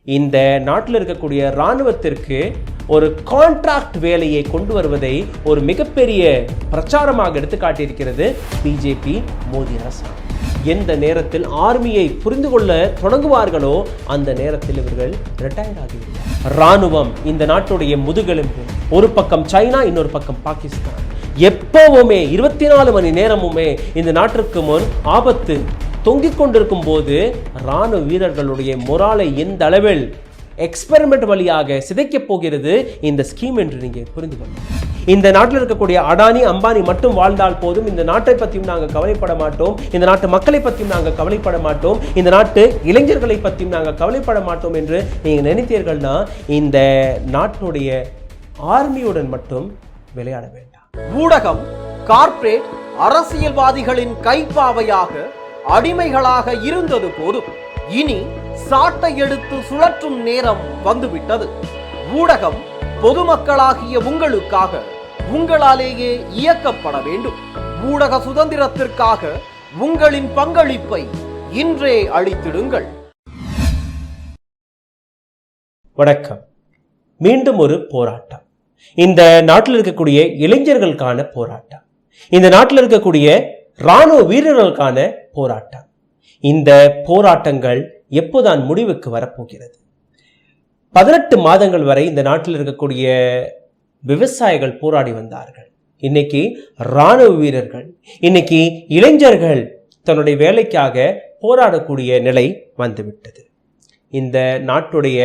இந்த நாட்டில் இருக்கக்கூடிய இராணுவத்திற்கு ஒரு கான்ட்ராக்ட் வேலையை கொண்டு வருவதை ஒரு மிகப்பெரிய பிரச்சாரமாக எடுத்து காட்டியிருக்கிறது பிஜேபி மோடி அரசாங்கம். எந்த நேரத்தில் ஆர்மியை புரிந்து கொள்ள தொடங்குவார்களோ அந்த நேரத்தில் இவர்கள் ரிட்டையர் ஆகிவிடுவார். இராணுவம் இந்த நாட்டுடைய முதுகெலும்பு. ஒரு பக்கம் சைனா, இன்னொரு பக்கம் பாகிஸ்தான். எப்பவுமே 24 மணி நேரமுமே இந்த நாட்டிற்கு முன் ஆபத்து தொங்கிக் கொண்டிருக்கும் போது இராணுவ வீரர்களுடைய மொராலை எந்த அளவில் எக்ஸ்பெரிமெண்ட் வழியாக சிதைக்கப் போகிறது இந்த ஸ்கீம் என்று நீங்க புரிந்து கொள்ளலாம். இந்த நாட்டில் இருக்கக்கூடிய அடானி அம்பானி மட்டும் வாழ்ந்தால் போதும், இந்த நாட்டை பற்றியும் நாங்கள் கவலைப்பட மாட்டோம், இந்த நாட்டு மக்களை பற்றியும் நாங்கள் கவலைப்பட மாட்டோம், இந்த நாட்டு இளைஞர்களை பற்றியும் நாங்கள் கவலைப்பட மாட்டோம் என்று நீங்கள் நினைத்தீர்கள்னா இந்த நாட்டுடைய ஆர்மியுடன் மட்டும் விளையாட வேண்டாம். ஊடகம் கார்ப்பரேட் அரசியல்வாதிகளின் கைப்பாவையாக அடிமைகளாக இருந்தது போதும், இனி சாட்டை எடுத்து சுழற்றும் நேரம் வந்துவிட்டது. ஊடகம் பொதுமக்களாகிய உங்களுக்காக உங்களாலேயே இயக்கப்பட வேண்டும். ஊடக சுதந்திரத்திற்காக உங்களின் பங்களிப்பை இன்றே அளித்திடுங்கள். வணக்கம். மீண்டும் ஒரு போராட்டம். இந்த நாட்டில் இருக்கக்கூடிய இளைஞர்களுக்கான போராட்டம், இந்த நாட்டில் இருக்கக்கூடிய இராணுவ வீரர்களுக்கான போராட்டம். இந்த போராட்டங்கள் எப்போதான் முடிவுக்கு வரப்போகிறது? 18 மாதங்கள் வரை இந்த நாட்டில் இருக்கக்கூடிய விவசாயிகள் போராடி வந்தார்கள். இன்னைக்கு இராணுவ வீரர்கள், இன்னைக்கு இளைஞர்கள் தன்னுடைய வேலைக்காக போராடக்கூடிய நிலை வந்துவிட்டது. இந்த நாட்டுடைய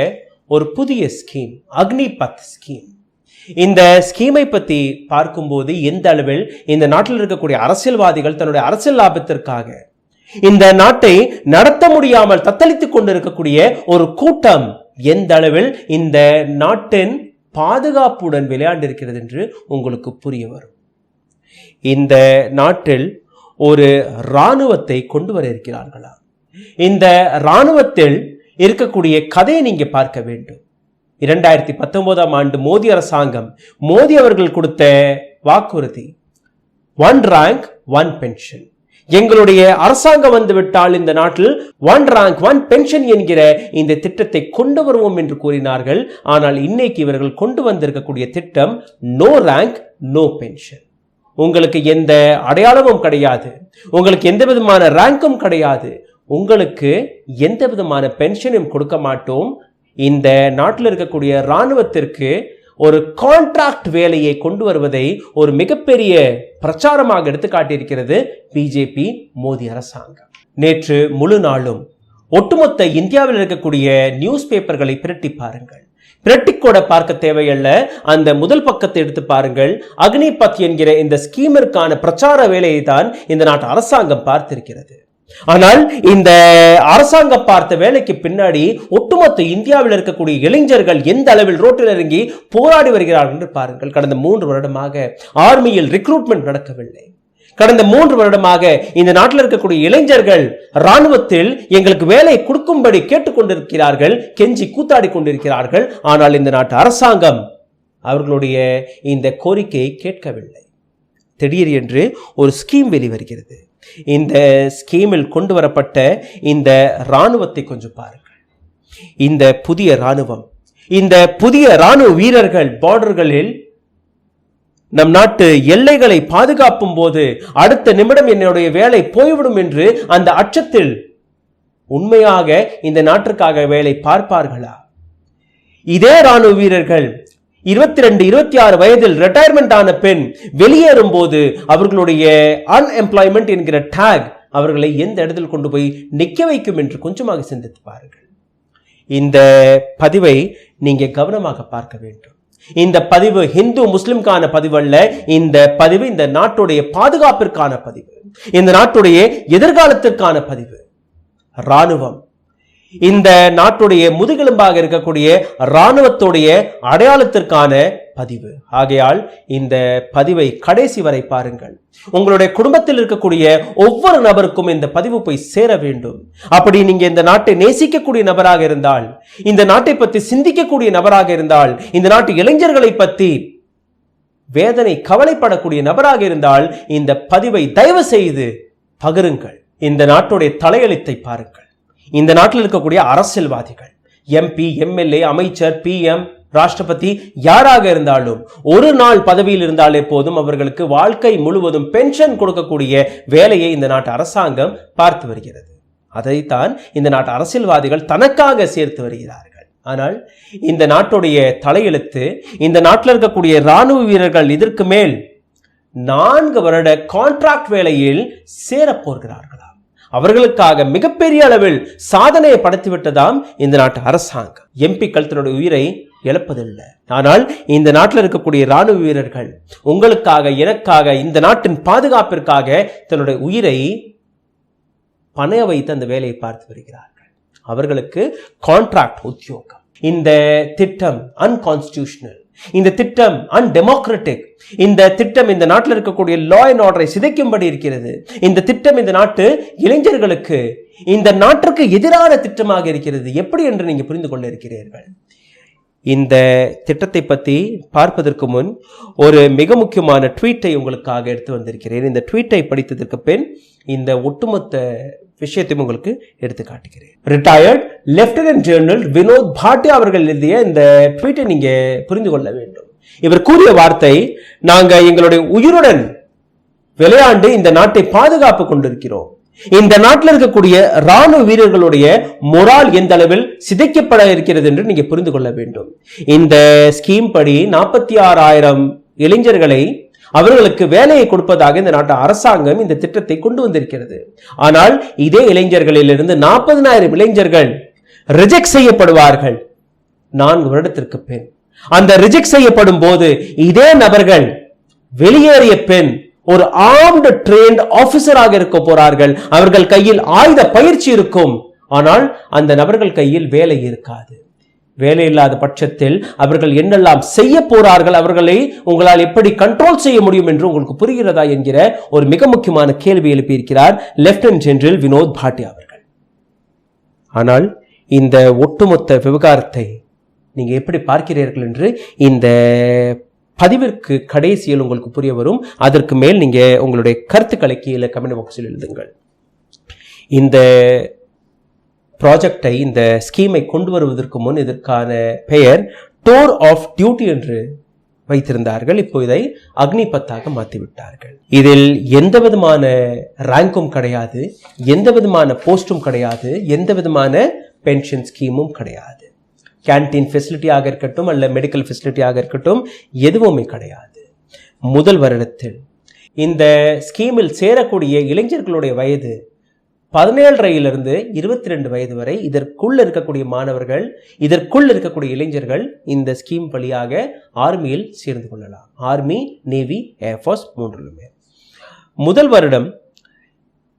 ஒரு புதிய ஸ்கீம் அக்னிபத் ஸ்கீம். இந்த ஸ்கீமை பற்றி பார்க்கும்போது எந்த அளவில் இந்த நாட்டில் இருக்கக்கூடிய அரசியல்வாதிகள் தன்னுடைய அரசியல் லாபத்திற்காக இந்த நாட்டை நடத்த முடியாமல் தத்தளித்துக் கொண்டிருக்கக்கூடிய ஒரு கூட்டம் எந்த அளவில் இந்த நாட்டின் பாதுகாப்புடன் விளையாண்டிருக்கிறது என்று உங்களுக்கு புரிய வரும். இந்த நாட்டில் ஒரு இராணுவத்தை கொண்டு வர இருக்கிறார்களா? இந்த இராணுவத்தில் இருக்கக்கூடிய கதையை நீங்க பார்க்க வேண்டும். 2019ஆம் ஆண்டு மோடி அரசாங்கம், மோடி அவர்கள் கொடுத்த வாக்குறுதி 1 rank 1 pension. எங்களுடைய அரசாங்கம் வந்துவிட்டால் இந்த நாட்டில் 1 rank 1 pension என்கிற இந்த திட்டத்தை கொண்டு வருவோம் என்று கூறினார்கள். ஆனால் இன்னைக்கு இவர்கள் கொண்டு வந்திருக்கக்கூடிய திட்டம் no rank no pension. உங்களுக்கு எந்த அடையாளமும் கிடையாது, உங்களுக்கு எந்த விதமான ரேங்கும் கிடையாது, உங்களுக்கு எந்த விதமான பென்ஷனும் கொடுக்க மாட்டோம். இந்த நாட்டில் இருக்கக்கூடிய இராணுவத்திற்கு ஒரு கான்ட்ராக்ட் வேலையை கொண்டு வருவதை ஒரு மிகப்பெரிய பிரச்சாரமாக எடுத்து காட்டியிருக்கிறது பிஜேபி மோடி அரசாங்கம். நேற்று முழு நாளும் ஒட்டுமொத்த இந்தியாவில் இருக்கக்கூடிய நியூஸ் பேப்பர்களை பிரட்டி பாருங்கள். பிரட்டிக்கூட பார்க்க தேவையல்ல, அந்த முதல் பக்கத்தை எடுத்து பாருங்கள். அக்னிபத் என்கிற இந்த ஸ்கீமிற்கான பிரச்சார வேலையை தான் இந்த நாட்டு அரசாங்கம் பார்த்திருக்கிறது. ஆனால் இந்த அரசாங்கம் பார்த்த வேலைக்கு பின்னாடி ஒட்டுமொத்த இந்தியாவில் இருக்கக்கூடிய இளைஞர்கள் எந்த அளவில் ரோட்டில் இறங்கி போராடி வருகிறார்கள் என்று பாருங்கள். கடந்த 3 வருடமாக ஆர்மியில் ரிக்ரூட்மெண்ட் நடக்கவில்லை. கடந்த 3 வருடமாக இந்த நாட்டில் இருக்கக்கூடிய இளைஞர்கள் இராணுவத்தில் எங்களுக்கு வேலை கொடுக்கும்படி கேட்டுக்கொண்டிருக்கிறார்கள், கெஞ்சி கூத்தாடி கொண்டிருக்கிறார்கள். ஆனால் இந்த நாட்டு அரசாங்கம் அவர்களுடைய இந்த கோரிக்கையை கேட்கவில்லை. திடீர் என்று ஒரு ஸ்கீம் வெளிவருகிறது. இந்த ஸ்கீமில் கொண்டு வரப்பட்ட இந்த இராணுவத்தை கொஞ்சம் பாருங்கள். இந்த புதிய இராணுவம், இந்த புதிய இராணுவ வீரர்கள் பார்டர்களில் நம் நாட்டு எல்லைகளை பாதுகாப்பும் போது அடுத்த நிமிடம் என்னுடைய வேலை போய்விடும் என்று அந்த அச்சத்தில் உண்மையாக இந்த நாட்டிற்காக வேலை பார்ப்பார்களா? இதே இராணுவ வீரர்கள் 22-26 வயதில் ரிட்டையர்மெண்ட் ஆன பெண் வெளியேறும் போது அவர்களுடைய அன்எம்ப்ளாய்மெண்ட் என்கிற டேக் அவர்களை எந்த இடத்தில் கொண்டு போய் நிற்க வைக்கும் என்று கொஞ்சமாக சிந்தித்து பாருங்கள். இந்த பதிவை நீங்க கவனமாக பார்க்க வேண்டும். இந்த பதிவு இந்து முஸ்லிம்கான பதிவு அல்ல. இந்த பதிவு இந்த நாட்டுடைய பாதுகாப்பிற்கான பதிவு, இந்த நாட்டுடைய எதிர்காலத்திற்கான பதிவு. இராணுவம் இந்த நாட்டுடைய முதுகெலும்பாக இருக்கக்கூடிய இராணுவத்துடைய அடையாளத்திற்கான பதிவு. ஆகையால் இந்த பதிவை கடைசி வரை பாருங்கள். உங்களுடைய குடும்பத்தில் இருக்கக்கூடிய ஒவ்வொரு நபருக்கும் இந்த பதிவு போய் சேர வேண்டும். அப்படி நீங்க இந்த நாட்டை நேசிக்கக்கூடிய நபராக இருந்தால், இந்த நாட்டை பற்றி சிந்திக்கக்கூடிய நபராக இருந்தால், இந்த நாட்டு இளைஞர்களை பற்றி வேதனை கவலைப்படக்கூடிய நபராக இருந்தால் இந்த பதிவை தயவு செய்து பகிருங்கள். இந்த நாட்டுடைய தலையெழுத்தை பாருங்கள். இந்த நாட்டில் இருக்கக்கூடிய அரசியல்வாதிகள் MP, MLA, அமைச்சர், PM, ராஷ்டிரபதி யாராக இருந்தாலும் ஒரு நாள் பதவியில் இருந்தாலே போதும் அவர்களுக்கு வாழ்க்கை முழுவதும் பென்ஷன் கொடுக்கக்கூடிய வேலையை இந்த நாட்டு அரசாங்கம் பார்த்து வருகிறது. அதைத்தான் இந்த நாட்டு அரசியல்வாதிகள் தனக்காக சேர்த்து வருகிறார்கள். ஆனால் இந்த நாட்டுடைய தலையெழுத்து, இந்த நாட்டில் இருக்கக்கூடிய இராணுவ வீரர்கள் இதற்கு மேல் 4 வருட கான்ட்ராக்ட் வேலையில் சேரப்போகிறார்களா? அவர்களுக்காக மிகப்பெரிய அளவில் சாதனையை படைத்துவிட்டதாம் இந்த நாட்டு அரசாங்கம். எம்பிக்கள் தன்னுடைய உயிரை இழப்பதில்லை. ஆனால் இந்த நாட்டில் இருக்கக்கூடிய இராணுவ வீரர்கள் உங்களுக்காக, எனக்காக, இந்த நாட்டின் பாதுகாப்பிற்காக தன்னுடைய உயிரை பணைய வைத்து அந்த வேலையை பார்த்து வருகிறார்கள். அவர்களுக்கு கான்ட்ராக்ட் உத்தியோகம். இந்த திட்டம் அன்கான்ஸ்டிடியூஷனல், இந்த திட்டம் அன்டெமோக்ராட்டிக், இந்த திட்டம் இந்த நாட்டில் இருக்கக்கூடிய லா அண்ட் ஆர்டரை சிதைக்கும்படி இருக்கிறது. இந்த திட்டம் இந்த நாட்டு இளைஞர்களுக்கு, இந்த நாட்டிற்கு எதிரான திட்டமாக இருக்கிறது. எப்படி என்று நீங்க புரிந்து கொள்ள இருக்கிறீர்கள்? இந்த திட்டத்தை பற்றி பார்ப்பதற்கு முன் ஒரு மிக முக்கியமான ட்வீட்டை உங்களுக்காக எடுத்து வந்திருக்கிறேன். இந்த ட்வீட்டை படித்ததற்கு பின் இந்த ஒட்டுமொத்த விஷயத்தையும் உங்களுக்கு எடுத்து காட்டுகிறேன். ரிட்டையர்ட் லெப்டினன்ட் ஜெனரல் வினோத் பாட்டியா அவர்கள் எழுதிய இந்த ட்வீட்டை நீங்க புரிந்து கொள்ள வேண்டும். இவர் கூறிய வார்த்தை, நாங்க எங்களுடைய உயிருடன் விளையாண்டு இந்த நாட்டை பாதுகாப்பு கொண்டிருக்கிறோம். இந்த நாட்டில் இருக்கக்கூடிய ராணுவ வீரர்களுடைய மொரால் எந்த அளவில் சிதைக்கப்பட இருக்கிறது என்று நீங்க புரிந்து கொள்ள வேண்டும். இந்த ஸ்கீம் படி 46,000 இளைஞர்களை அவர்களுக்கு வேலையை கொடுப்பதாக இந்த நாட்டு அரசாங்கம் இந்த திட்டத்தை கொண்டு வந்திருக்கிறது. ஆனால் இதே இளைஞர்களிலிருந்து 40,000 இளைஞர்கள் ரிஜெக்ட் செய்யப்படுவார்கள் 4 வருடத்திற்கு பின். அந்த ரிஜெக்ட் செய்யப்படும் போது இதே நபர்கள் வெளியேறிய பின் ஒரு ஆர்ம்டு ட்ரெயின்ட் ஆபீசராக இருக்க போறார்கள். அவர்கள் கையில் ஆயுத பயிற்சி இருக்கும். ஆனால் அந்த நபர்கள் கையில் வேலை இருக்காது. வேலை இல்லாத பட்சத்தில் அவர்கள் என்னெல்லாம் செய்ய போறார்கள், அவர்களை உங்களால் எப்படி கண்ட்ரோல் செய்ய முடியும் என்று உங்களுக்கு புரிகிறதா என்கிற ஒரு மிக முக்கியமான கேள்வி எழுப்பியிருக்கிறார் லெப்டினன்ட் ஜெனரல் வினோத் பாட்டியா அவர்கள். ஆனால் இந்த ஒட்டுமொத்த விவகாரத்தை நீங்க எப்படி பார்க்கிறீர்கள் என்று இந்த பதிவிற்கு கடைசியில் உங்களுக்கு புரிய வரும். அதற்கு மேல் நீங்க உங்களுடைய கருத்துக்களை கீழே கமெண்ட் பாக்ஸில் எழுதுங்கள். இந்த ப்ராஜெக்டை, இந்த ஸ்கீமை கொண்டு வருவதற்கு முன் இதற்கான பெயர் டூர் ஆஃப் டியூட்டி என்று வைத்திருந்தார்கள். இப்போ இதை அக்னிபத்தாக மாற்றிவிட்டார்கள். இதில் எந்த விதமான ரேங்கும் கிடையாது, எந்த விதமான போஸ்டும் கிடையாது, எந்த விதமான பென்ஷன் ஸ்கீமும் கிடையாது. கேன்டீன் ஃபெசிலிட்டியாக இருக்கட்டும் அல்ல மெடிக்கல் ஃபெசிலிட்டியாக இருக்கட்டும் எதுவுமே கிடையாது. முதல் வருடத்தில் இந்த ஸ்கீமில் சேரக்கூடிய இளைஞர்களுடைய வயது 17 22 வயது வரை. இதற்குள் இருக்கக்கூடிய மாணவர்கள், இதற்குள் இருக்கக்கூடிய இளைஞர்கள் இந்த ஸ்கீம் வழியாக ஆர்மியில் சேர்ந்து கொள்ளலாம். ஆர்மி, நேவி, ஏர்ஃபோர்ஸ் 3லுமே. முதல் வருடம்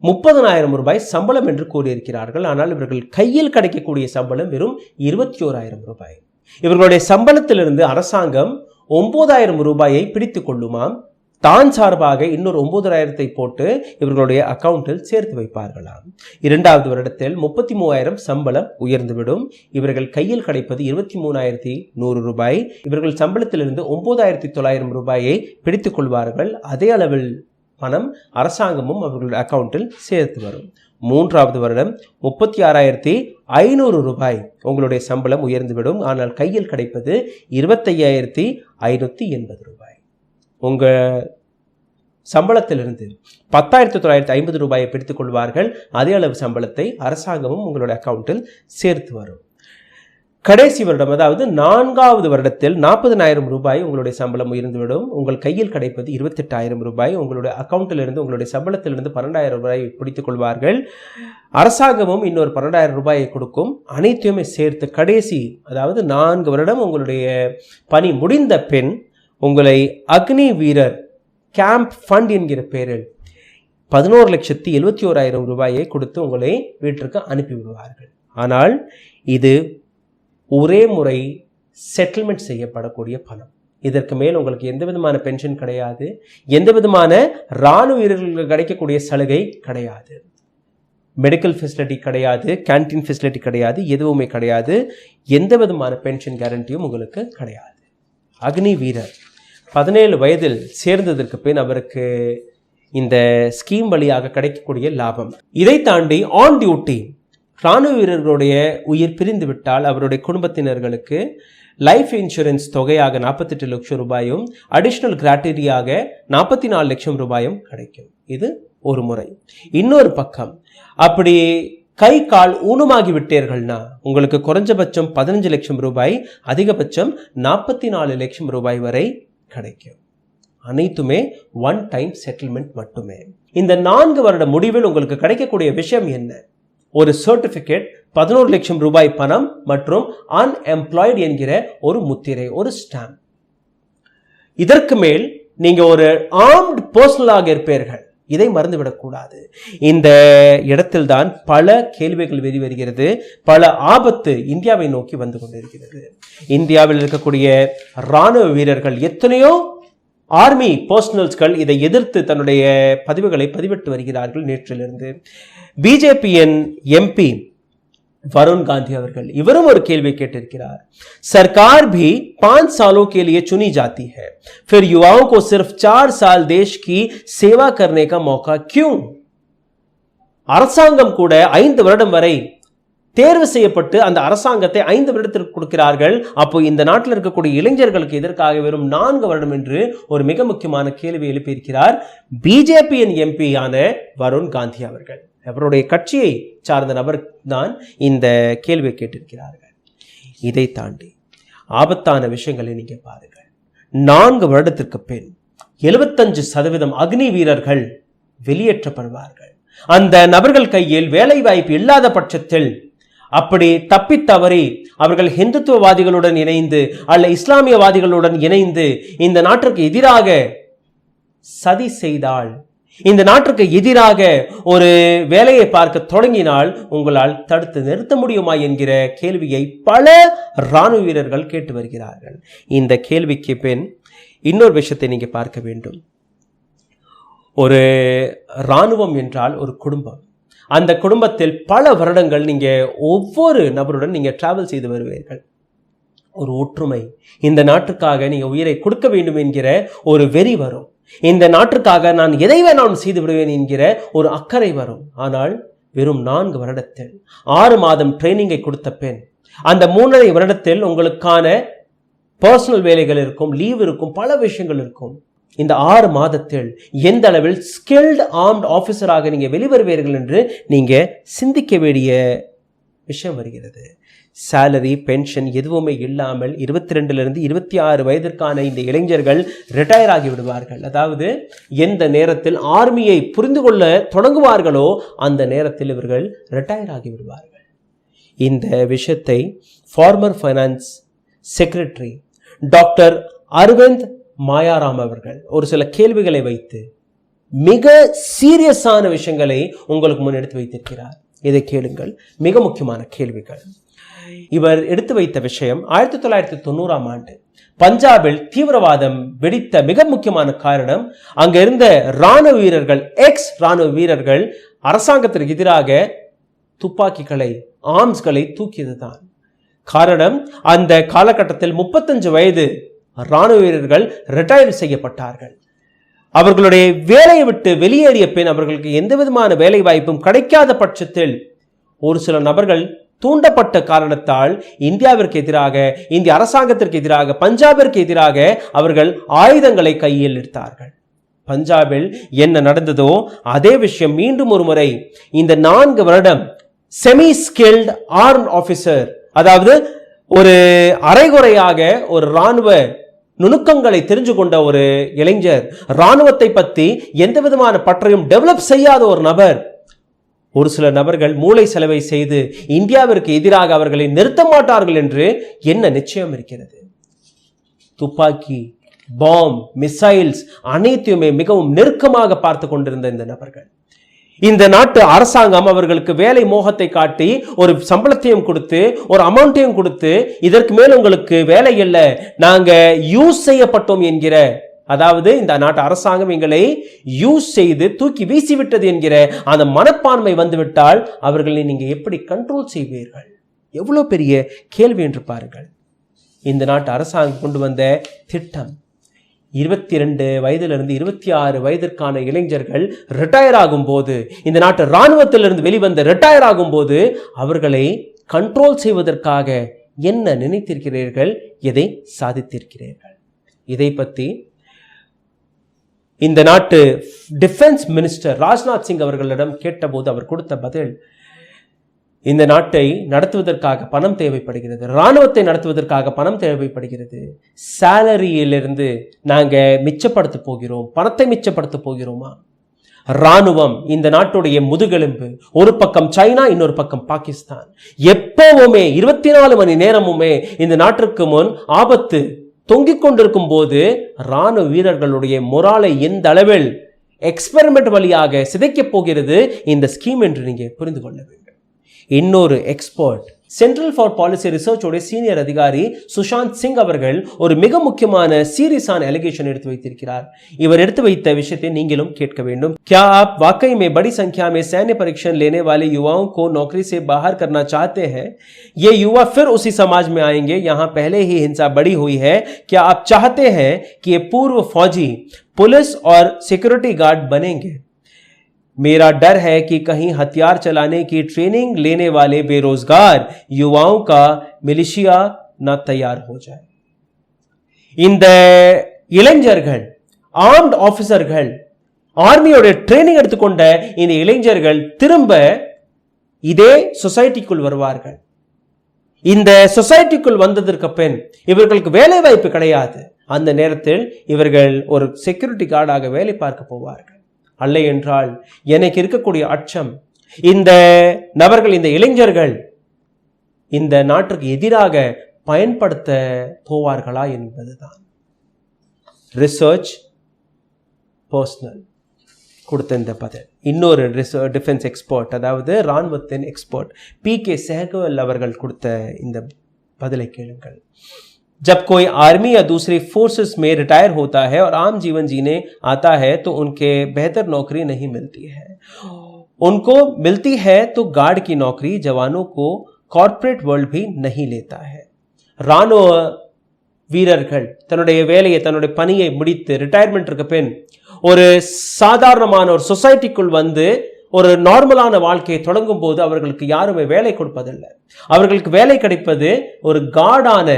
30,000 ரூபாய் சம்பளம் என்று கூறியிருக்கிறார்கள். ஆனால் இவர்கள் கையில் கிடைக்கக்கூடிய சம்பளம் வெறும் 21,000 ரூபாய். இவர்களுடைய சம்பளத்திலிருந்து அரசாங்கம் 9,000 ரூபாயை பிடித்துக் கொள்ளுமாம். தான் சார்பாக இன்னொரு 9,000 போட்டு இவர்களுடைய அக்கவுண்டில் சேர்த்து வைப்பார்களாம். 2வது வருடத்தில் 33,000 சம்பளம் உயர்ந்துவிடும். இவர்கள் கையில் கிடைப்பது 23,100 ரூபாய். இவர்கள் சம்பளத்திலிருந்து 9,900 ரூபாயை பிடித்துக் கொள்வார்கள். அதே அளவில் பணம் அரசாங்கமும் அவர்களுடைய அக்கவுண்டில் சேர்த்து வரும். 3வது வருடம் 36,500 ரூபாய் உங்களுடைய சம்பளம் உயர்ந்துவிடும். ஆனால் கையில் கிடைப்பது 25,580 ரூபாய். உங்க சம்பளத்திலிருந்து 10,950 ரூபாயை பிடித்துக் கொள்வார்கள். அதே அளவு சம்பளத்தை அரசாங்கமும் உங்களுடைய அக்கவுண்டில் சேர்த்து வரும். கடைசி வருடம், அதாவது 4வது வருடத்தில் 40,000 ரூபாய் உங்களுடைய சம்பளம் உயர்ந்துவிடும். உங்கள் கையில் கிடைப்பது 28,000 ரூபாய். உங்களுடைய அக்கவுண்டிலிருந்து, உங்களுடைய சம்பளத்திலிருந்து 12,000 ரூபாய் பிடித்துக் கொள்வார்கள். அரசாங்கமும் இன்னொரு 12,000 ரூபாயை கொடுக்கும். அனைத்தையுமே சேர்த்து கடைசி, அதாவது 4 வருடம் உங்களுடைய பணி முடிந்த பின் உங்களை அக்னி வீரர் கேம்ப் ஃபண்ட் என்கிற பெயரில் 11,71,000 ரூபாயை கொடுத்து உங்களை வீட்டிற்கு அனுப்பிவிடுவார்கள். ஆனால் இது ஒரே முறை செட்டில்மெண்ட் செய்யப்படக்கூடிய பணம். இதற்கு மேல் உங்களுக்கு எந்த விதமான பென்ஷன் கிடையாது, எந்த விதமான இராணுவ வீரர்களுக்கு கிடைக்கக்கூடிய சலுகை கிடையாது, மெடிக்கல் ஃபெசிலிட்டி கிடையாது, கேன்டீன் ஃபெசிலிட்டி கிடையாது, எதுவுமே கிடையாது. எந்த விதமான பென்ஷன் கேரண்டியும் உங்களுக்கு கிடையாது. அக்னி வீரர் 17 வயதில் சேர்ந்ததற்கு பின் அவருக்கு இந்த ஸ்கீம் வழியாக கிடைக்கக்கூடிய லாபம். இதை தாண்டி ஆன் டியூட்டி இராணுவ வீரர்களுடைய உயிர் பிரிந்து விட்டால் அவருடைய குடும்பத்தினர்களுக்கு லைஃப் இன்சூரன்ஸ் தொகையாக 48 லட்சம் ரூபாயும் அடிஷனல் கிராட்டிரியாக 44 லட்சம் ரூபாயும் கிடைக்கும். இது ஒரு முறை. இன்னொரு பக்கம் அப்படி கை கால் ஊனமாகி விட்டீர்கள்னா உங்களுக்கு குறைஞ்சபட்சம் 15 லட்சம் ரூபாய், அதிகபட்சம் 44 லட்சம் ரூபாய் வரை கிடைக்கும். அனைத்துமே ஒன் டைம் செட்டில்மெண்ட் மட்டுமே. இந்த 4 வருட முடிவில் உங்களுக்கு கிடைக்கக்கூடிய விஷயம் என்ன? ஒரு சர்டிபிகேட், 11 லட்சம் ரூபாய் பணம் மற்றும் அன்எம்ப்ளாய்டு என்கிற ஒரு முத்திரை, ஒரு ஸ்டாம்ப். இதற்கு மேல் நீங்க ஒரு ஆர்ம்டு பர்சனலாக இருப்பீர்கள். இதை மறந்துவிடக்கூடாது. இந்த இடத்தில் தான் பல கேள்விகள் வெளிவருகிறது, பல ஆபத்து இந்தியாவை நோக்கி வந்து கொண்டிருக்கிறது. இந்தியாவில் இருக்கக்கூடிய இராணுவ வீரர்கள், எத்தனையோ ஆர்மி பர்சனல்ஸ்கள் இதை எதிர்த்து தன்னுடைய பதிவுகளை பதிவிட்டு வருகிறார்கள். நேற்றிலிருந்து பிஜேபியின் எம்பி வருண் காந்தி அவர்கள் இவரும் ஒரு கேள்வி கேட்டிருக்கிறார். सरकार भी 5 सालों के लिए चुनी जाती है, फिर युवाओं को सिर्फ 4 साल देश की सेवा करने का मौका क्यों? அரசாங்கம் கூட 5 வருடம் வரை தேர்வு செய்யப்பட்டு அந்த அரசாங்கத்தை 5 வருடத்திற்கு கொடுக்கிறார்கள். அப்போ இந்த நாட்டில் இருக்கக்கூடிய இளைஞர்களுக்கு எதற்காக வெறும் 4 வருடம் என்று ஒரு மிக முக்கியமான கேள்வி எழுப்பியிருக்கிறார் பிஜேபியின் எம்பியான வருண் காந்தி அவர்கள். அவருடைய கட்சியை சார்ந்த நபர் தான் இந்த கேள்வியை கேட்டிருக்கிறார்கள். இதை தாண்டி ஆபத்தான விஷயங்களை நீங்க பாருங்கள். 4 வருடத்திற்கு பின் 75% அக்னி வீரர்கள் வெளியேற்றப்படுவார்கள். அந்த நபர்கள் கையில் வேலை வாய்ப்பு இல்லாத பட்சத்தில் அப்படி தப்பித்தவறி அவர்கள் ஹிந்துத்துவவாதிகளுடன் இணைந்து அல்ல இஸ்லாமியவாதிகளுடன் இணைந்து இந்த நாட்டிற்கு எதிராக சதி செய்தால், இந்த நாட்டிற்கு எதிராக ஒரு வேலையை பார்க்க தொடங்கினால் உங்களால் தடுத்து நிறுத்த முடியுமா என்கிற கேள்வியை பல இராணுவ வீரர்கள் கேட்டு வருகிறார்கள். இந்த கேள்விக்கு பின் இன்னொரு விஷயத்தை நீங்க பார்க்க வேண்டும். ஒரு இராணுவம் என்றால் ஒரு குடும்பம். அந்த குடும்பத்தில் பல வருடங்கள் நீங்க ஒவ்வொரு நபருடன் நீங்க டிராவல் செய்து வருவீர்கள். ஒரு ஒற்றுமை, இந்த நாட்டுக்காக நீங்க உயிரை கொடுக்க வேண்டும் என்கிற ஒரு வெறி வரும். இந்த நாட்டுக்காக நான் எதை வேணாலும் செய்து விடுவேன் என்கிற ஒரு அக்கறை வரும். ஆனால் வெறும் 4 வருடத்தில் 6 மாதம் ட்ரைனிங்கை கொடுத்த பெண், அந்த 3.5 வருடத்தில் உங்களுக்கான பர்சனல் வேலைகள் இருக்கும், லீவ் இருக்கும், பல விஷயங்கள் இருக்கும். இந்த 6 மாதத்தில் எந்த அளவில் ஸ்கில்டு ஆர்ம்டு ஆஃபீஸராக நீங்க வெளிவருவீர்கள் என்று நீங்க சிந்திக்க வேண்டிய விஷயம் வருகிறது. சேலரி, பென்ஷன் எதுவுமே இல்லாமல் 22 to 26 வயதிற்கான இந்த இளைஞர்கள் ரிட்டையர் ஆகி விடுவார்கள். அதாவது எந்த நேரத்தில் ஆர்மியை புரிந்து கொள்ள தொடங்குவார்களோ அந்த நேரத்தில் இவர்கள் ரிட்டையர் ஆகி விடுவார்கள். இந்த விஷயத்தை former finance secretary doctor Arvind Mayaram அவர்கள் ஒரு சில கேள்விகளை வைத்து மிக சீரியஸான விஷயங்களை உங்களுக்கு முன் எடுத்து வைத்திருக்கிறார். இதை கேளுங்கள். மிக முக்கியமான கேள்விகள். இவர் எடுத்து வைத்த விஷயம் 1990ஆம் ஆண்டு பஞ்சாபில் தீவிரவாதம் வெடித்த மிக முக்கியமான காரணம், அங்க இருந்த இராணுவ வீரர்கள், எக்ஸ் இராணுவ வீரர்கள் அரசாங்கத்திற்கு எதிராக துப்பாக்கிகளை, ஆர்ம்ஸ்களை தூக்கியதுதான் காரணம். அந்த காலகட்டத்தில் 35 வயது இராணுவ வீரர்கள் ரிட்டையர் செய்யப்பட்டார்கள். அவர்களுடைய வேலையை விட்டு வெளியேறிய பின் அவர்களுக்கு எந்த விதமான வேலை வாய்ப்பும் கிடைக்காத பட்சத்தில் ஒரு சில நபர்கள் தூண்டப்பட்ட காரணத்தால் இந்தியாவிற்கு எதிராக, இந்திய அரசாங்கத்திற்கு எதிராக, பஞ்சாபிற்கு எதிராக அவர்கள் ஆயுதங்களை கையில் எடுத்தார்கள். பஞ்சாபில் என்ன நடந்ததோ அதே விஷயம் மீண்டும் ஒரு முறை இந்த 4 வருடம் செமி ஸ்கில்டு ஆர்ம்டு ஆபீசர், அதாவது ஒரு அரைகுறையாக ஒரு இராணுவ நுணுக்கங்களை தெரிஞ்சு கொண்ட ஒரு இளைஞர், இராணுவத்தை பற்றி எந்த விதமான பற்றையும் டெவலப் செய்யாத ஒரு நபர், ஒரு சில நபர்கள் மூளை செலவை செய்து இந்தியாவிற்கு எதிராக அவர்களை நிறுத்த மாட்டார்கள் என்று என்ன நிச்சயம் இருக்கிறது? துப்பாக்கி, பாம், மிசைல்ஸ் அனைத்தையுமே மிகவும் நெருக்கமாக பார்த்து கொண்டிருந்த இந்த நபர்கள், இந்த நாட்டு அரசாங்கம் அவர்களுக்கு வேலை மோகத்தை காட்டி ஒரு சம்பளத்தையும் கொடுத்து ஒரு அமௌண்ட்டையும் கொடுத்து இதற்கு மேல் உங்களுக்கு வேலை இல்லை, நாங்க யூஸ் செய்யப்பட்டோம் என்கிற, அதாவது இந்த நாட்டு அரசாங்கம் எங்களை யூஸ் செய்து தூக்கி வீசிவிட்டது என்கிற அந்த மனப்பான்மை வந்துவிட்டால் அவர்களை நீங்க எப்படி கண்ட்ரோல் செய்வீர்கள்? எவ்வளவு பெரிய கேள்வி என்று பாருங்கள். இந்த நாட்டு அரசாங்கம் கொண்டு வந்த திட்டம் 22 வயதிலிருந்து 26 வயதிற்கான இளைஞர்கள் ரிட்டையர் ஆகும் போது, இந்த நாட்டு இராணுவத்திலிருந்து வெளிவந்த ரிட்டையர் ஆகும் போது அவர்களை கண்ட்ரோல் செய்வதற்காக என்ன நினைத்திருக்கிறீர்கள், எதை சாதித்திருக்கிறீர்கள்? இதை பற்றி இந்த நாட்டு டிஃபென்ஸ் மினிஸ்டர் ராஜ்நாத் சிங் அவர்களிடம் கேட்டபோது அவர் கொடுத்த பதில், இந்த நாட்டை நடத்துவதற்காக பணம் தேவைப்படுகிறது, இராணுவத்தை நடத்துவதற்காக பணம் தேவைப்படுகிறது, சேலரியிலிருந்து நாங்க மிச்சப்படுத்த போகிறோம், பணத்தை மிச்சப்படுத்த போகிறோமா? இராணுவம் இந்த நாட்டுடைய முதுகெலும்பு. ஒரு பக்கம் சைனா, இன்னொரு பக்கம் பாகிஸ்தான். எப்பவுமே 24 மணி நேரமுமே இந்த நாட்டிற்கு முன் ஆபத்து தொங்கிக் கொண்டிருக்கும் போது இராணுவ வீரர்களுடைய மொராலை எந்த அளவில் எக்ஸ்பெரிமெண்ட் வழியாக சிதைக்கப் போகிறது இந்த ஸ்கீம் என்று நீங்க புரிந்து கொள்ள வேண்டும். இன்னொரு expert, central for policy research உடைய சீனியர் அதிகாரி சுஷாந்த் சிங் அவர்கள் ஒரு மிக முக்கியமான சீரியஸான எலிகேஷன் எடுத்து வைத்திருக்கிறார். இவர் எடுத்து வைத்த விஷயத்தை நீங்களும் கேட்க வேண்டும். क्या आप वाकई में बड़ी संख्या में सैन्य परीक्षण लेने वाले युवाओं को नौकरी से बाहर करना चाहते हैं? ये युवा फिर उसी समाज में आएंगे, यहाँ पहले ही हिंसा बढ़ी हुई है. क्या आप चाहते हैं कि ये पूर्व फौजी पुलिस और सिक्योरिटी गार्ड बनेंगे? मेरा डर है कि कहीं हथियार चलाने की ट्रेनिंग लेने वाले बेरोजगार युवाओं का मिलिशिया न तैयार हो जाए. இந்த இளைஞர்கள், ஆர்ம்ட் ஆபீசர்கள், ஆர்மியோட ட்ரைனிங் எடுத்துக்கொண்ட இந்த இளைஞர்கள் திரும்ப இதே சொசைட்டிக்குள் வருவார்கள். இந்த சொசைட்டிக்குள் வந்ததற்கு பின் இவர்களுக்கு வேலை வாய்ப்பு கிடையாது. அந்த நேரத்தில் இவர்கள் ஒரு செக்யூரிட்டி கார்டாக வேலை பார்க்க போவார்கள். அல்ல என்றால் எனக்கு இருக்கக்கூடிய அச்சம், இந்த நபர்கள், இந்த இளைஞர்கள் இந்த நாட்டுக்கு எதிராக பயன்படுத்த போவார்களா என்பதுதான். ரிசர்ச் பர்சனல் கொடுத்த இந்த பதில். இன்னொரு டிஃபென்ஸ் எக்ஸ்பர்ட், அதாவது இராணுவத்தின் எக்ஸ்பர்ட் PK செஹகல் அவர்கள் கொடுத்த இந்த பதிலை கேளுங்கள். जब कोई आर्मी या दूसरी फोर्सेस में रिटायर होता है और आम जीवन जीने आता है तो उनके बेहतर नौकरी नहीं मिलती है. उनको मिलती है तो गार्ड की नौकरी. जवानों को कॉर्पोरेट वर्ल्ड भी नहीं लेता है. ராணுவ வீரர்கள் தன்னுடைய வேலையை, தன்னுடைய பணியை முடித்து ரிட்டையர்மெண்ட்டுக்கு பின் ஒரு சாதாரணமான ஒரு சொசைட்டிக்குள் வந்து ஒரு நார்மலான வாழ்க்கையை தொடங்கும் போது அவர்களுக்கு யாருமே வேலை கொடுப்பதில்லை. அவர்களுக்கு வேலை கிடைப்பது ஒரு கார்டான,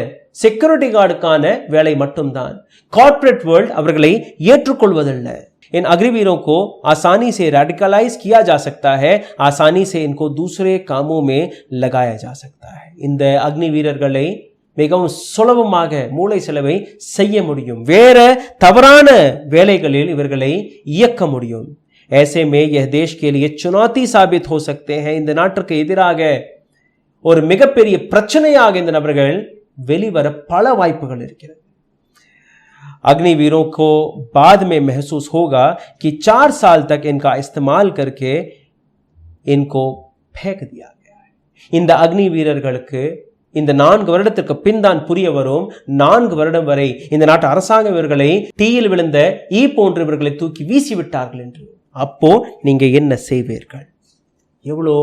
செக்யூரிட்டி गार्डுக்கான வேலை மட்டும்தான். கார்ப்பரேட் வேர்ல்ட் அவர்களை ஏற்றுக்கொள்வதில்லை. इन अग्निवीरों को आसानी से रेडिकलाइज किया जा सकता है, आसानी से इनको दूसरे कामों में लगाया जा सकता है. இந்த அக்னி வீரர்களை மிகவும் சுலபமாக மூளை செலவை செய்ய முடியும், வேற தவறான வேலைகளில் இவர்களை இயக்க முடியும். ऐसे में यह देश के लिए चुनौती साबित हो सकते हैं. இந்த நாட்டுக்கு எதிராக ஒரு மிகப்பெரிய பிரச்சனையாக இந்த நபர்கள் வெளிவர பல வாய்ப்புகள் இருக்கிறது. अग्निवीरों को बाद में महसूस होगा कि 4 साल तक इनका इस्तेमाल करके इनको फेंक दिया गया है. இந்த அக்னி வீரர்களுக்கு இந்த 4 வருடத்திற்கு பின் தான் புரிய வரும், 4 வருடம் வரை இந்த நாட்டு அரசாங்கம் இவர்களை தீயில் விழுந்த ஈ போன்று இவர்களை தூக்கி வீசி விட்டார்கள் என்று. அப்போ நீங்க என்ன செய்வீர்கள்? எவ்வளோ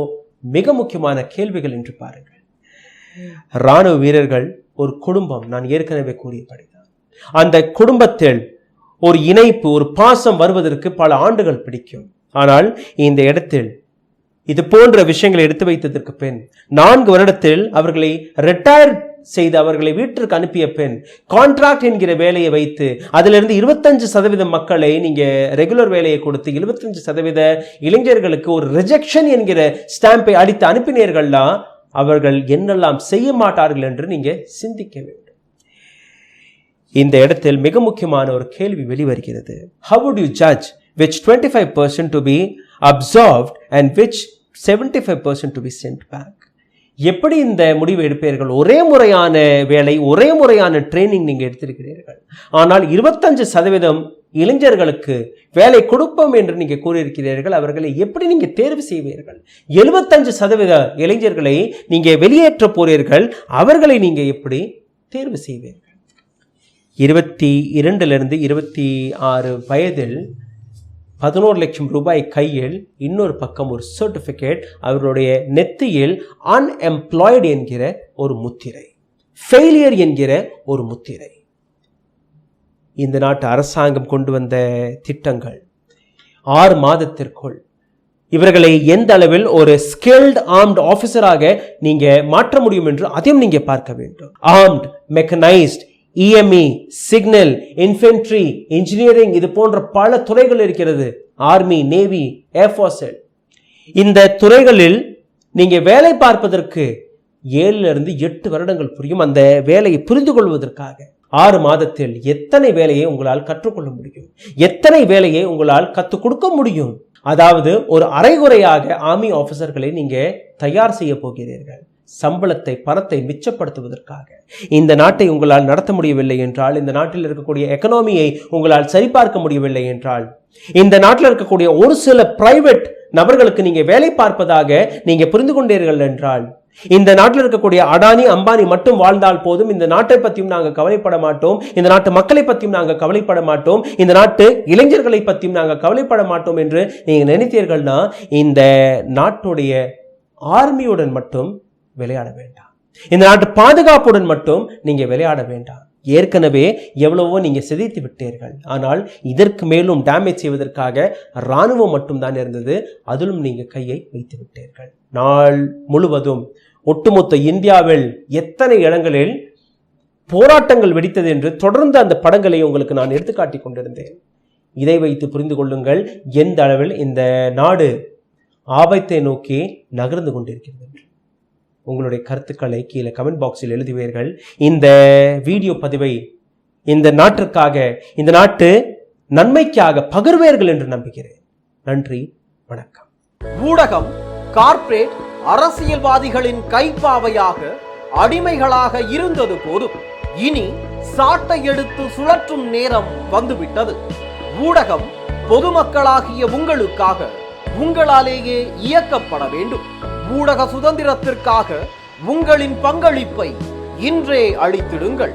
மிக முக்கியமான கேள்விகள் என்று பாருங்கள். ராணுவ வீரர்கள் ஒரு குடும்பம், நான் ஏற்கனவே கூறியபடிதான். அந்த குடும்பத்தில் ஒரு இணைப்பு, ஒரு பாசம் வருவதற்கு பல ஆண்டுகள் பிடிக்கும். ஆனால் இந்த இடத்தில் இது போன்ற விஷயங்களை எடுத்து வைத்ததற்கு பின் 4 வருடத்தில் அவர்களை ரிட்டையர் செய்து அவர்களை வீட்டிற்கு அனுப்பிய பின் கான்ட்ராக்ட் என்கிற வேலையை வைத்து அதிலிருந்து 25% மக்களை நீங்க ரெகுலர் வேலையை கொடுத்து 25% இளைஞர்களுக்கு ஒரு ரிஜெக்ஷன் என்கிற ஸ்டாம்பை அடித்து அனுப்பினீர்கள்னா அவர்கள் என்னெல்லாம் செய்ய மாட்டார்கள் என்று நீங்க சிந்திக்க வேண்டும். இந்த இடத்தில் மிக முக்கியமான ஒரு கேள்வி வெளிவருகிறது. How would you judge which 25% to be absorbed and which 75% to be sent back? எப்படி இந்த முடிவை எடுப்பீர்கள்? ஒரே முறையான வேலை, ஒரே முறையான ட்ரைனிங் நீங்க எடுத்திருக்கிறீர்கள். ஆனால் 25% இளைஞர்களுக்கு வேலை கொடுப்போம் என்று நீங்க கூறியிருக்கிறீர்கள். அவர்களை எப்படி நீங்க தேர்வு செய்வீர்கள்? 75% இளைஞர்களை நீங்க வெளியேற்ற போறீர்கள். அவர்களை நீங்க எப்படி தேர்வு செய்வீர்கள்? 22 26 வயதில் 11 லட்சம் ரூபாய் கையில், இன்னொரு பக்கம் ஒரு சர்டிபிகேட், அவருடைய நெத்தியில் அன்எம்ப்ளாய்டு என்கிற ஒரு முத்திரை, ஃபெயிலியர் என்கிற ஒரு முத்திரை. இந்த நாட்டு அரசாங்கம் கொண்டு வந்த திட்டங்கள் 6 மாதத்திற்குள் இவர்களை எந்த அளவில் ஒரு ஸ்கில்ட் ஆர்ம்டு ஆபீசராக நீங்க மாற்ற முடியும் என்று அதையும் நீங்க பார்க்க வேண்டும். Armed, mechanised, EME, signal, infantry, engineering, இது போன்ற பல துறைகள் இருக்கிறது. Army, navy, air force. இந்த துறைகளில் நீங்க வேலை பார்ப்பதற்கு 7 to 8 வருடங்கள் புரியும். அந்த வேலையை புரிந்து கொள்வதற்காக 6 மாதத்தில் எத்தனை வேலையை உங்களால் கற்றுக்கொள்ள முடியும், எத்தனை வேலையை உங்களால் கற்றுக் கொடுக்க முடியும். அதாவது ஒரு அரைகுறையாக ஆர்மி ஆபீசர்களை நீங்க தயார் செய்ய போகிறீர்கள். சம்பளத்தை, பணத்தை மிச்சப்படுத்துவதற்காக. இந்த நாட்டை உங்களால் நடத்த முடியவில்லை என்றால், இந்த நாட்டில் இருக்கக்கூடிய எக்கனாமியை உங்களால் சரிபார்க்க முடியவில்லை என்றால், இந்த நாட்டில் இருக்கக்கூடிய ஒரு சில பிரைவேட் நபர்களுக்கு நீங்க வேலை பார்ப்பதாக நீங்க புரிந்து கொண்டீர்கள் என்றால், இந்த நாட்டில் இருக்கக்கூடிய அடானி, அம்பானி மட்டும் வாழ்ந்தால் போதும், இந்த நாட்டை பற்றியும் நாங்கள் கவலைப்பட மாட்டோம், இந்த நாட்டு மக்களை பற்றியும் நாங்கள் கவலைப்பட மாட்டோம், இந்த நாட்டு இளைஞர்களை பற்றியும் நாங்கள் கவலைப்பட மாட்டோம் என்று நீங்க நினைத்தீர்கள்னா, இந்த நாட்டுடைய ஆர்மியுடன் மட்டும் விளையாட வேண்டாம், இந்த நாட்டு பாதுகாப்புடன் மட்டும் நீங்க விளையாட வேண்டாம். ஏற்கனவே எவ்வளவோ நீங்க சிதைத்து விட்டீர்கள். ஆனால் இதற்கு மேலும் டேமேஜ் செய்வதற்காக இராணுவம் மட்டும்தான் இருந்தது. அதிலும் நீங்க கையை வைத்து விட்டீர்கள். நாள் முழுவதும் ஒட்டுமொத்த இந்தியாவில் எத்தனை இடங்களில் போராட்டங்கள் வெடித்தது என்று தொடர்ந்து அந்த படங்களை உங்களுக்கு நான் எடுத்துக்காட்டி கொண்டிருந்தேன். இதை வைத்து புரிந்து கொள்ளுங்கள் எந்த அளவில் இந்த நாடு ஆபத்தை நோக்கி நகர்ந்து கொண்டிருக்கிறது என்று. உங்களுடைய கருத்துக்களை கீழே கமெண்ட் பாக்ஸில் எழுதுவீர்கள். இந்த வீடியோ பதிவை இந்த நாட்டிற்காக, இந்த நாட்டு நன்மைக்காக பகிர்வீர்கள் என்று நம்புகிறேன். நன்றி, வணக்கம். ஊடகம் கார்ப்பரேட் அரசியல்வாதிகளின் கைப்பாவையாக, அடிமைகளாக இருந்தது போதும். இனி சாட்டை எடுத்து சுழற்றும் நேரம் வந்துவிட்டது. ஊடகம் பொதுமக்களாகிய உங்களுக்காக, உங்களாலேயே இயக்கப்பட வேண்டும். ஊடக சுதந்திரத்திற்காக உங்களின் பங்களிப்பை இன்றே அளித்திடுங்கள்.